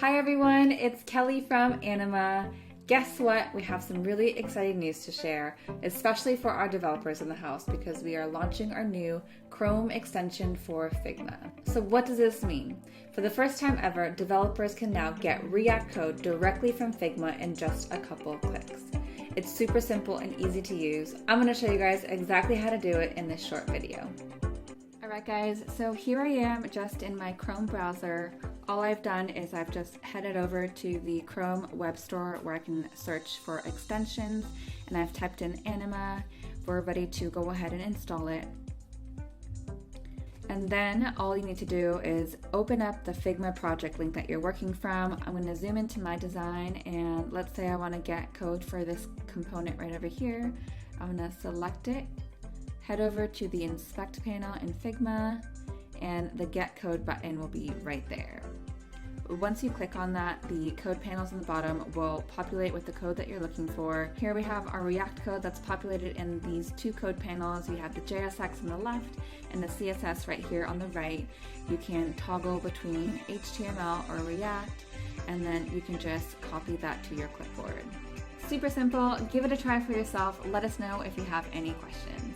Hi everyone, it's Kelly from Anima. Guess what? We have some really exciting news to share, especially for our developers in the house because we are launching our new Chrome extension for Figma. So what does this mean? For the first time ever, developers can now get React code directly from Figma in just a couple of clicks. It's super simple and easy to use. I'm going to show you guys exactly how to do it in this short video. Alright guys, so here I am just in my Chrome browser. All I've done is I've just headed over to the Chrome web store where I can search for extensions, and I've typed in Anima. We're ready to go ahead and install it. And then all you need to do is open up the Figma project link that you're working from. I'm going to zoom into my design, and let's say I want to get code for this component right over here. I'm going to select it, head over to the inspect panel in Figma, and the get code button will be right there. Once you click on that, the code panels on the bottom will populate with the code that you're looking for. Here we have our React code that's populated in these two code panels. We have the JSX on the left and the CSS right here on the right. You can toggle between HTML or React, and then you can just copy that to your clipboard. Super simple. Give it a try for yourself. Let us know if you have any questions.